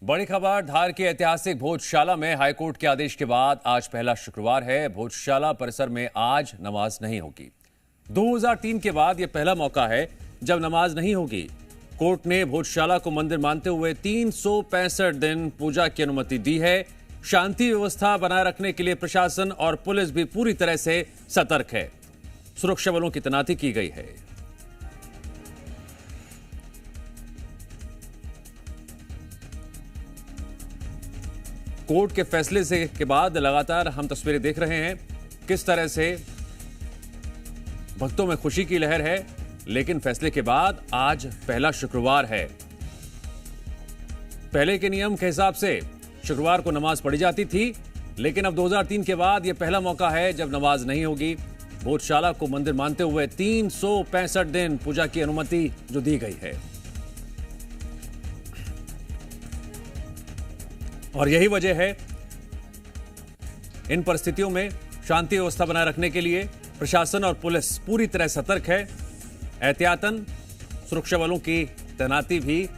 बड़ी खबर धार के ऐतिहासिक भोजशाला में हाईकोर्ट के आदेश के बाद आज पहला शुक्रवार है। भोजशाला परिसर में आज नमाज नहीं होगी। 2003 के बाद यह पहला मौका है जब नमाज नहीं होगी। कोर्ट ने भोजशाला को मंदिर मानते हुए 365 दिन पूजा की अनुमति दी है। शांति व्यवस्था बनाए रखने के लिए प्रशासन और पुलिस भी पूरी तरह से सतर्क है। सुरक्षा बलों की तैनाती की गई है। कोर्ट के फैसले से के बाद लगातार हम तस्वीरें देख रहे हैं किस तरह से भक्तों में खुशी की लहर है। लेकिन फैसले के बाद आज पहला शुक्रवार है। पहले के नियम के हिसाब से शुक्रवार को नमाज पढ़ी जाती थी, लेकिन अब 2003 के बाद यह पहला मौका है जब नमाज नहीं होगी। भोजशाला को मंदिर मानते हुए 365 दिन पूजा की अनुमति जो दी गई है, और यही वजह है इन परिस्थितियों में शांति व्यवस्था बनाए रखने के लिए प्रशासन और पुलिस पूरी तरह सतर्क है। एहतियातन सुरक्षा बलों की तैनाती भी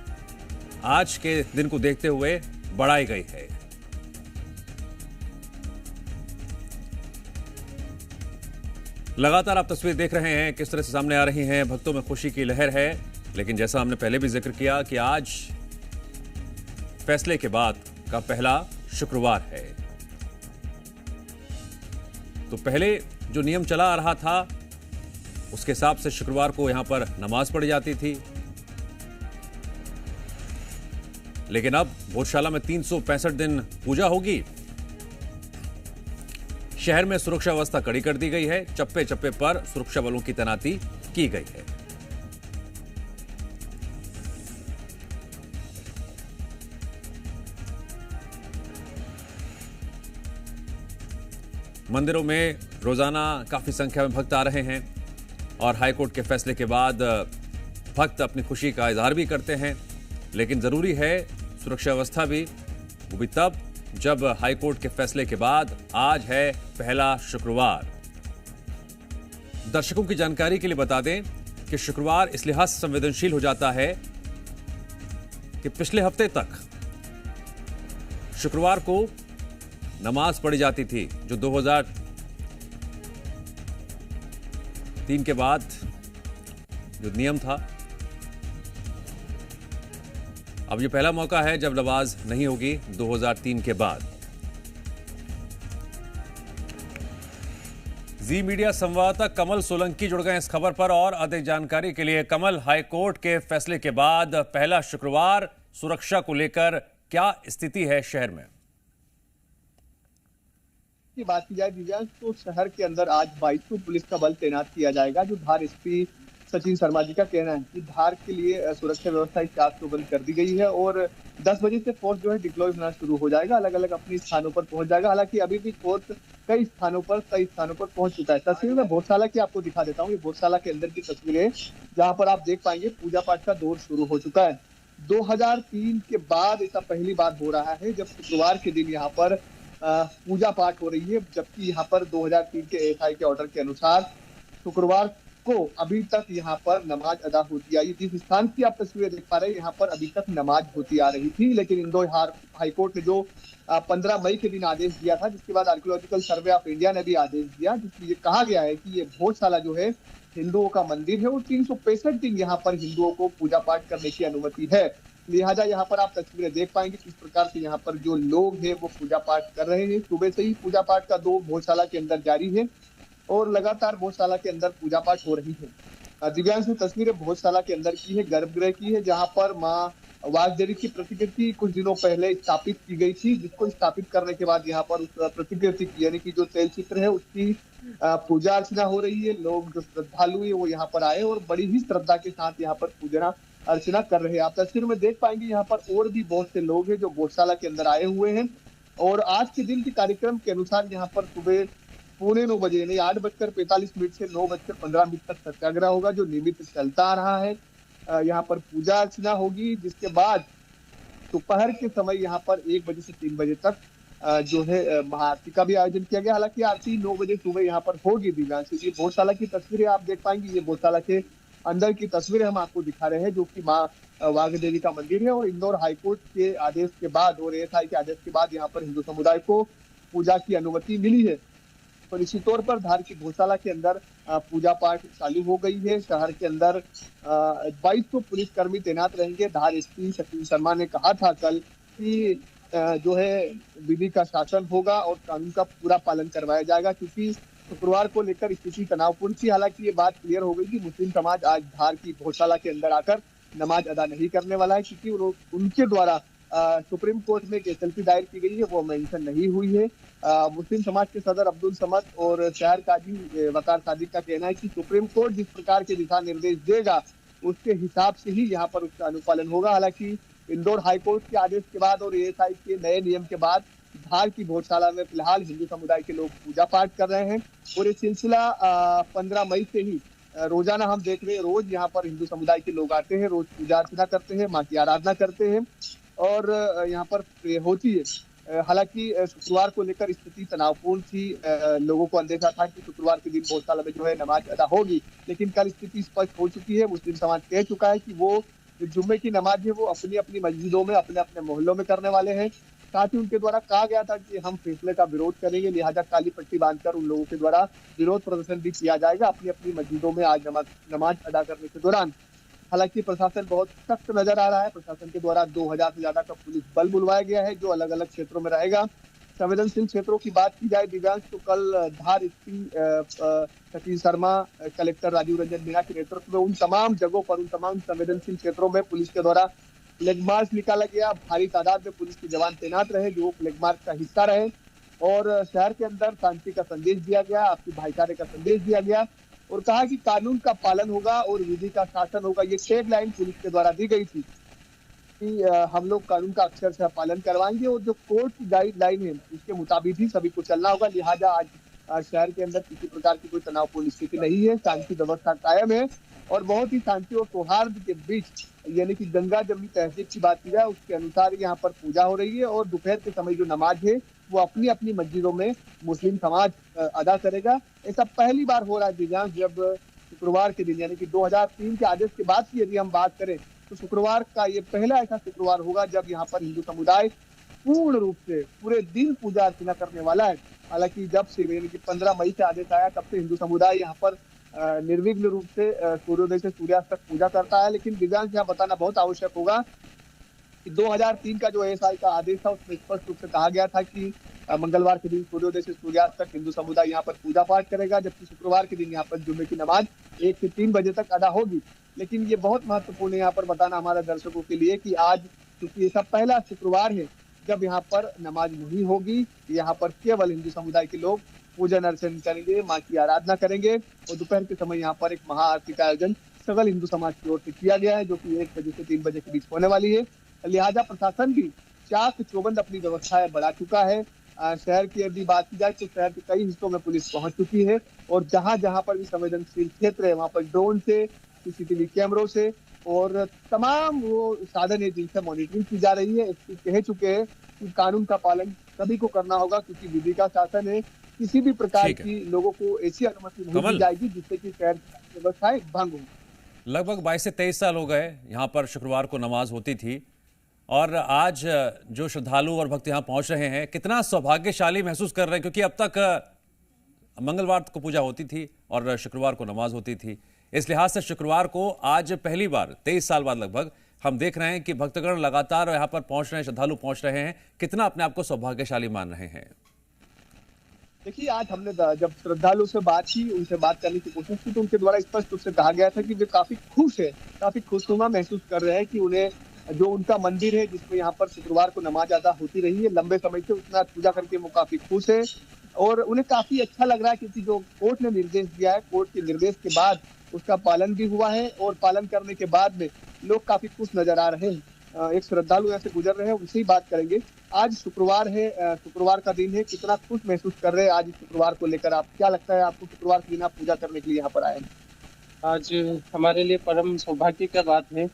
आज के दिन को देखते हुए बढ़ाई गई है। लगातार आप तस्वीर देख रहे हैं किस तरह से सामने आ रही हैं। भक्तों में खुशी की लहर है। लेकिन जैसा हमने पहले भी जिक्र किया कि आज फैसले के बाद का पहला शुक्रवार है, तो पहले जो नियम चला आ रहा था उसके हिसाब से शुक्रवार को यहां पर नमाज पढ़ी जाती थी, लेकिन अब भोजशाला में 365 दिन पूजा होगी। शहर में सुरक्षा व्यवस्था कड़ी कर दी गई है। चप्पे चप्पे पर सुरक्षा बलों की तैनाती की गई है। मंदिरों में रोजाना काफी संख्या में भक्त आ रहे हैं और हाईकोर्ट के फैसले के बाद भक्त अपनी खुशी का इजहार भी करते हैं। लेकिन जरूरी है सुरक्षा व्यवस्था भी, वो भी तब जब हाईकोर्ट के फैसले के बाद आज है पहला शुक्रवार। दर्शकों की जानकारी के लिए बता दें कि शुक्रवार इस लिहाज से संवेदनशील हो जाता है कि पिछले हफ्ते तक शुक्रवार को नमाज पढ़ी जाती थी, जो 2003 के बाद जो नियम था। अब ये पहला मौका है जब नमाज नहीं होगी 2003 के बाद। जी मीडिया संवाददाता कमल सोलंकी जुड़ गए इस खबर पर और अधिक जानकारी के लिए। कमल, हाईकोर्ट के फैसले के बाद पहला शुक्रवार, सुरक्षा को लेकर क्या स्थिति है शहर में? की बात की जाए दिव्यांश, तो शहर के अंदर आज 2200 पुलिस का बल तैनात किया जाएगा। जो धार एसपी सचिन शर्मा जी का कहना है कि धार के लिए सुरक्षा व्यवस्था 400 बंद कर दी गई है और 10 बजे से फोर्स जो है डिप्लॉय होना शुरू हो जाएगा, अलग अलग अपने स्थानों पर पहुंच जाएगा। हालांकि अभी भी फोर्स कई स्थानों पर पहुंच चुका है। तस्वीर में भोजशाला की आपको दिखा देता हूँ। ये भोजशाला के अंदर की तस्वीर है, जहाँ पर आप देख पाएंगे पूजा पाठ का दौर शुरू हो चुका है। 2003 के बाद ऐसा पहली बार हो रहा है जब शुक्रवार के दिन यहाँ पर पूजा पाठ हो रही है, जबकि यहाँ पर 2003 के एएसआई के ऑर्डर के अनुसार शुक्रवार को अभी तक यहाँ पर नमाज अदा होती आई। जिस स्थान की आप तस्वीरें देख पा रहे हैं, यहाँ पर अभी तक नमाज होती आ रही थी। लेकिन इंदौर हाईकोर्ट ने जो 15 मई के दिन आदेश दिया था, जिसके बाद आर्कियोलॉजिकल सर्वे ऑफ इंडिया ने भी आदेश दिया, जिसमें ये कहा गया है कि ये भोजशाला जो है हिंदुओं का मंदिर है और 365 दिन यहाँ पर हिंदुओं को पूजा पाठ करने की अनुमति है। लिहाजा यहाँ पर आप तस्वीरें देख पाएंगे किस प्रकार से यहाँ पर जो लोग हैं वो पूजा पाठ कर रहे हैं। सुबह से ही पूजा पाठ का दौर भोजशाला के अंदर जारी है और लगातार भोजशाला के अंदर पूजा पाठ हो रही है। दिव्यांश तस्वीरें भोजशाला के अंदर की है, गर्भगृह की है, जहाँ पर माँ वागदेवी की प्रतिकृति कुछ दिनों पहले स्थापित की गई थी, जिसको स्थापित करने के बाद यहाँ पर उस प्रतिकृति की यानी कि जो तैल चित्र है उसकी पूजा अर्चना हो रही है। लोग जो श्रद्धालु है वो यहाँ पर आए और बड़ी ही श्रद्धा के साथ यहाँ पर पूजा अर्चना कर रहे हैं। आप तस्वीर में देख पाएंगे यहाँ पर और भी बहुत से लोग हैं जो भोजशाला के अंदर आए हुए हैं और आज के दिन के कार्यक्रम के अनुसार यहाँ पर सुबह 9:15 बजे यानी 8:45 से 9:15 तक सत्याग्रह होगा, जो नियमित चलता आ रहा है। यहाँ पर पूजा अर्चना होगी, जिसके बाद दोपहर के समय यहाँ पर 1 बजे से 3 बजे तक जो है महाआरती का भी आयोजन किया गया। हालांकि आरती 9 बजे सुबह यहाँ पर होगी। दिव्यांश, ये भोजशाला की तस्वीरें आप देख पाएंगे। ये भोजशाला के अंदर की तस्वीरें हम आपको दिखा रहे हैं, जो कि माँ वाघ देवी का मंदिर है। और इंदौर हाईकोर्ट के आदेश के बाद और एएसआई के आदेश के बाद यहाँ पर हिंदू समुदाय को पूजा की अनुमति मिली है। तो निश्चित तौर पर धार की गौशाला के अंदर पूजा पाठ चालू हो गई है। शहर के अंदर 2200 पुलिसकर्मी तैनात रहेंगे। धार एसपी सचिन शर्मा ने कहा था कल कि जो है विधि का शासन होगा और कानून का पूरा पालन करवाया जाएगा, क्योंकि शुक्रवार को लेकर स्थिति तनावपूर्ण थी। हालांकि ये बात क्लियर हो गई कि मुस्लिम समाज आज धार की गौशाला के अंदर आकर नमाज अदा नहीं करने वाला है, क्योंकि उनके द्वारा सुप्रीम कोर्ट में एक एसएलपी दायर की गई है, वो मेंशन नहीं हुई है। मुस्लिम समाज के सदर अब्दुल समद और शहर काजी वकार सादिक का कहना है कि सुप्रीम कोर्ट जिस प्रकार के दिशा निर्देश देगा उसके हिसाब से ही यहाँ पर उसका अनुपालन होगा। हालांकि इंदौर हाईकोर्ट के आदेश के बाद और एएसआई के नए नियम के बाद धार की गौशाला में फिलहाल हिंदू समुदाय के लोग पूजा पाठ कर रहे हैं। और ये सिलसिला 15 मई से ही रोजाना हम देख रहे हैं, रोज यहाँ पर हिंदू समुदाय के लोग आते हैं, रोज पूजा अर्चना करते हैं, माँ की आराधना करते हैं और यहाँ पर प्रे होती है। हालांकि शुक्रवार को लेकर स्थिति तनावपूर्ण थी। लोगों को अंदेशा था कि शुक्रवार के दिन गौशाला में जो है नमाज अदा होगी, लेकिन कल स्थिति स्पष्ट हो चुकी है। मुस्लिम समाज कह चुका है कि वो जो जुम्मे की नमाज है वो अपनी अपनी मस्जिदों में अपने अपने मोहल्लों में करने वाले हैं। साथ ही उनके द्वारा कहा गया था कि हम फैसले का विरोध करेंगे, लिहाजा काली पट्टी बांधकर उन लोगों के द्वारा विरोध प्रदर्शन भी किया जाएगा अपनी अपनी मस्जिदों में आज नमाज अदा करने के दौरान। हालांकि प्रशासन बहुत सख्त नजर आ रहा है। प्रशासन के द्वारा 2000 से ज्यादा का पुलिस बल बुलवाया गया है, जो अलग अलग क्षेत्रों में रहेगा। संवेदनशील क्षेत्रों की बात की जाए दिव्यांश, तो कल धार एसपी सचिन शर्मा, कलेक्टर राजीव रंजन मीणा के नेतृत्व में उन तमाम जगहों पर, उन तमाम संवेदनशील क्षेत्रों में पुलिस के द्वारा फ्लैग मार्च निकाला गया। भारी तादाद में पुलिस के जवान तैनात रहे, जो फ्लैग मार्च का हिस्सा रहे और शहर के अंदर शांति का संदेश दिया गया, आपसी भाईचारे का संदेश दिया गया और कहा कि कानून का पालन होगा और विधि का शासन होगा। ये टैग लाइन पुलिस के द्वारा दी गई थी कि हम लोग कानून का अक्षर से पालन करवाएंगे और जो कोर्ट की गाइडलाइन है उसके मुताबिक ही सभी को चलना होगा। लिहाजा आज शहर के अंदर किसी प्रकार की कोई तनावपूर्ण स्थिति नहीं है, शांति व्यवस्था कायम है और बहुत ही शांति और सौहार्द के बीच, यानी कि गंगा जमुनी तहजीब की बात की जाए उसके अनुसार यहाँ पर पूजा हो रही है। और दोपहर के समय जो नमाज है वो अपनी अपनी मस्जिदों में मुस्लिम समाज अदा करेगा। ऐसा पहली बार हो रहा है दिव्यांश, जब शुक्रवार के दिन, यानी कि 2003 के आदेश के बाद की यदि हम बात करें तो शुक्रवार का ये पहला ऐसा शुक्रवार होगा जब यहाँ पर हिंदू समुदाय पूर्ण रूप से पूरे दिन पूजा अर्चना करने वाला है। हालांकि जब से, यानी कि 15 मई से आदेश आया, तब से हिंदू समुदाय यहाँ पर निर्विघ्न रूप से सूर्योदय से सूर्यास्त तक पूजा करता है। लेकिन दिव्यांश यहाँ बताना बहुत आवश्यक होगा कि 2003 का जो एएसआई का आदेश था उसमें स्पष्ट रूप से कहा गया था कि मंगलवार के दिन सूर्योदय से सूर्यास्त तक हिंदू समुदाय यहाँ पर पूजा पाठ करेगा, जबकि शुक्रवार के दिन यहाँ पर जुम्मे की नमाज 1 से 3 बजे तक अदा होगी। लेकिन ये बहुत महत्वपूर्ण है यहाँ पर बताना हमारे दर्शकों के लिए कि आज क्योंकि ऐसा पहला शुक्रवार है जब यहाँ पर नमाज नहीं होगी, यहाँ पर केवल हिंदू समुदाय के लोग पूजन अर्चन करेंगे, माँ की आराधना करेंगे और दोपहर के समय यहाँ पर एक महाआरती का आयोजन सकल हिंदू समाज की ओर से किया गया है, जो कि 1 बजे से 3 बजे के बीच होने वाली है। लिहाजा प्रशासन भी चाक चौबंद अपनी व्यवस्थाएं बढ़ा चुका है। शहर की यदि बात की जाए तो शहर के कई हिस्सों में पुलिस पहुंच चुकी है और जहां जहां पर भी संवेदनशील क्षेत्र है वहां पर ड्रोन से, सीसीटीवी कैमरों से और तमाम वो साधन है जिनसे मॉनिटरिंग की जा रही है। एसपी कह चुके हैं कि कानून का पालन सभी को करना होगा, क्योंकि विधि का शासन है। किसी भी प्रकार की लोगों को ऐसी अनुमति नहीं दी जाएगी जिससे कि शहर की व्यवस्थाएं भंग हो। लगभग 22 से 23 साल हो गए यहाँ पर शुक्रवार को नमाज होती थी और आज जो श्रद्धालु और भक्त यहाँ पहुंच रहे हैं, कितना सौभाग्यशाली महसूस कर रहे हैं, क्योंकि अब तक मंगलवार को पूजा होती थी और शुक्रवार को नमाज होती थी। इस लिहाज से शुक्रवार को आज पहली बार 23 साल बाद लगभग हम देख रहे हैं कि भक्तगण लगातार यहाँ पर पहुंच रहे हैं, श्रद्धालु पहुंच रहे हैं। कितना अपने आप को सौभाग्यशाली मान रहे हैं? देखिए, आज हमने जब श्रद्धालु से बात की, उनसे बात करने की कोशिश की, तो उनके द्वारा स्पष्ट रूप से कहा गया था कि वे काफी खुश है, काफी खुशनुमा महसूस कर रहे हैं कि उन्हें जो उनका मंदिर है जिसमें यहाँ पर शुक्रवार को नमाज अदा होती रही है लंबे समय से, उसमें पूजा करके वो काफी खुश है और उन्हें काफी अच्छा लग रहा है, क्योंकि जो कोर्ट ने निर्देश दिया है, कोर्ट के निर्देश के बाद उसका पालन भी हुआ है और पालन करने के बाद में लोग काफी खुश नजर आ रहे हैं। एक श्रद्धालु ऐसे गुजर रहे हैं, उनसे ही बात करेंगे। आज शुक्रवार है, शुक्रवार का दिन है, कितना खुश महसूस कर रहे हैं आज शुक्रवार को लेकर? आप क्या लगता है आपको शुक्रवार के दिन आप पूजा करने के लिए यहाँ पर आए? आज हमारे लिए परम सौभाग्य की बात है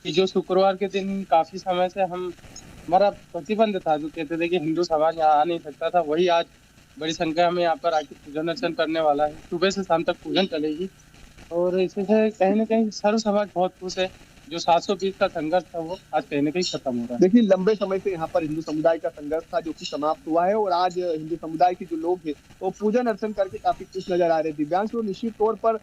कि जो शुक्रवार के दिन काफी समय से हमारा प्रतिबंध था, जो कहते थे कि हिंदू समाज यहाँ आ नहीं सकता था, वही आज बड़ी संख्या में यहाँ पर आके पूजन अर्चन करने वाला है। सुबह से शाम तक पूजन चलेगी और इससे कहीं ना कहीं सर्व समाज बहुत खुश है। जो 720 का संघर्ष था वो आज कहीं ना कहीं खत्म हो रहा है। देखिए, लंबे समय से यहाँ पर हिंदू समुदाय का संघर्ष था जो कि समाप्त हुआ है और आज हिंदू समुदाय के जो लोग हैं वो पूजन अर्चन करके काफी खुश नजर आ रहे हैं। दिव्यांश, तो निश्चित तौर पर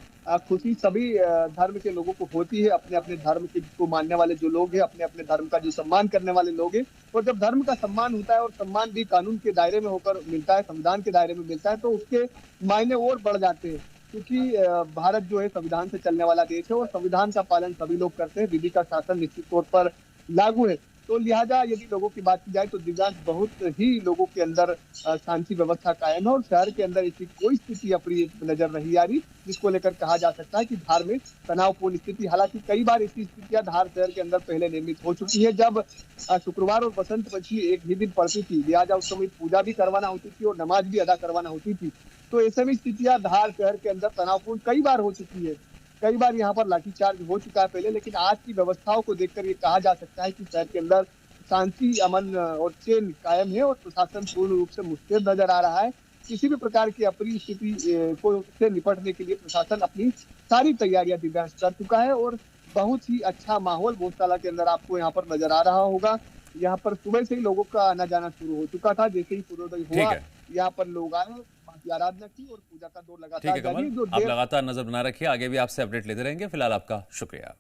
खुशी सभी धर्म के लोगों को होती है। अपने अपने धर्म के को मानने वाले जो लोग हैं, अपने अपने धर्म का जो सम्मान करने वाले लोग हैं, और जब धर्म का सम्मान होता है और सम्मान भी कानून के दायरे में होकर मिलता है, संविधान के दायरे में मिलता है, तो उसके मायने और बढ़ जाते हैं। क्योंकि भारत जो है संविधान से चलने वाला देश है और संविधान का पालन सभी लोग करते हैं। विधि का शासन निश्चित तौर पर लागू है। तो लिहाजा यदि लोगों की बात की जाए तो दिव्यांश बहुत ही लोगों के अंदर शांति व्यवस्था कायम है और शहर के अंदर ऐसी कोई स्थिति अप्रिय नजर नहीं आ रही जिसको लेकर कहा जा सकता है कि धार में तनावपूर्ण स्थिति। हालांकि कई बार ऐसी स्थितियां धार शहर के अंदर पहले निर्मित हो चुकी है। जब शुक्रवार और बसंत पंचमी एक ही दिन पड़ती थी, लिहाजा उस समय पूजा भी करवाना होती थी और नमाज भी अदा करवाना होती थी। तो ऐसे में स्थितियां धार शहर के अंदर तनावपूर्ण कई बार हो चुकी है। कई बार यहाँ पर लाठीचार्ज हो चुका है पहले, लेकिन आज की व्यवस्थाओं को देखकर ये कहा जा सकता है कि शहर के अंदर शांति, अमन और चैन कायम है और प्रशासन पूर्ण रूप से मुस्तैद नजर आ रहा है। किसी भी प्रकार की अप्रिय स्थिति को से निपटने के लिए प्रशासन अपनी सारी तैयारियां दिव्यांश कर चुका है और बहुत ही अच्छा माहौल गौशाला के अंदर आपको यहाँ पर नजर आ रहा होगा। यहाँ पर सुबह से ही लोगों का आना जाना शुरू हो चुका था। जैसे ही सूर्योदय हुआ, यहाँ पर लोग आए, मां की आराधना की और पूजा का दौर लगातार जारी। आप लगातार नजर बना रखिए, आगे भी आपसे अपडेट लेते रहेंगे। फिलहाल आपका शुक्रिया।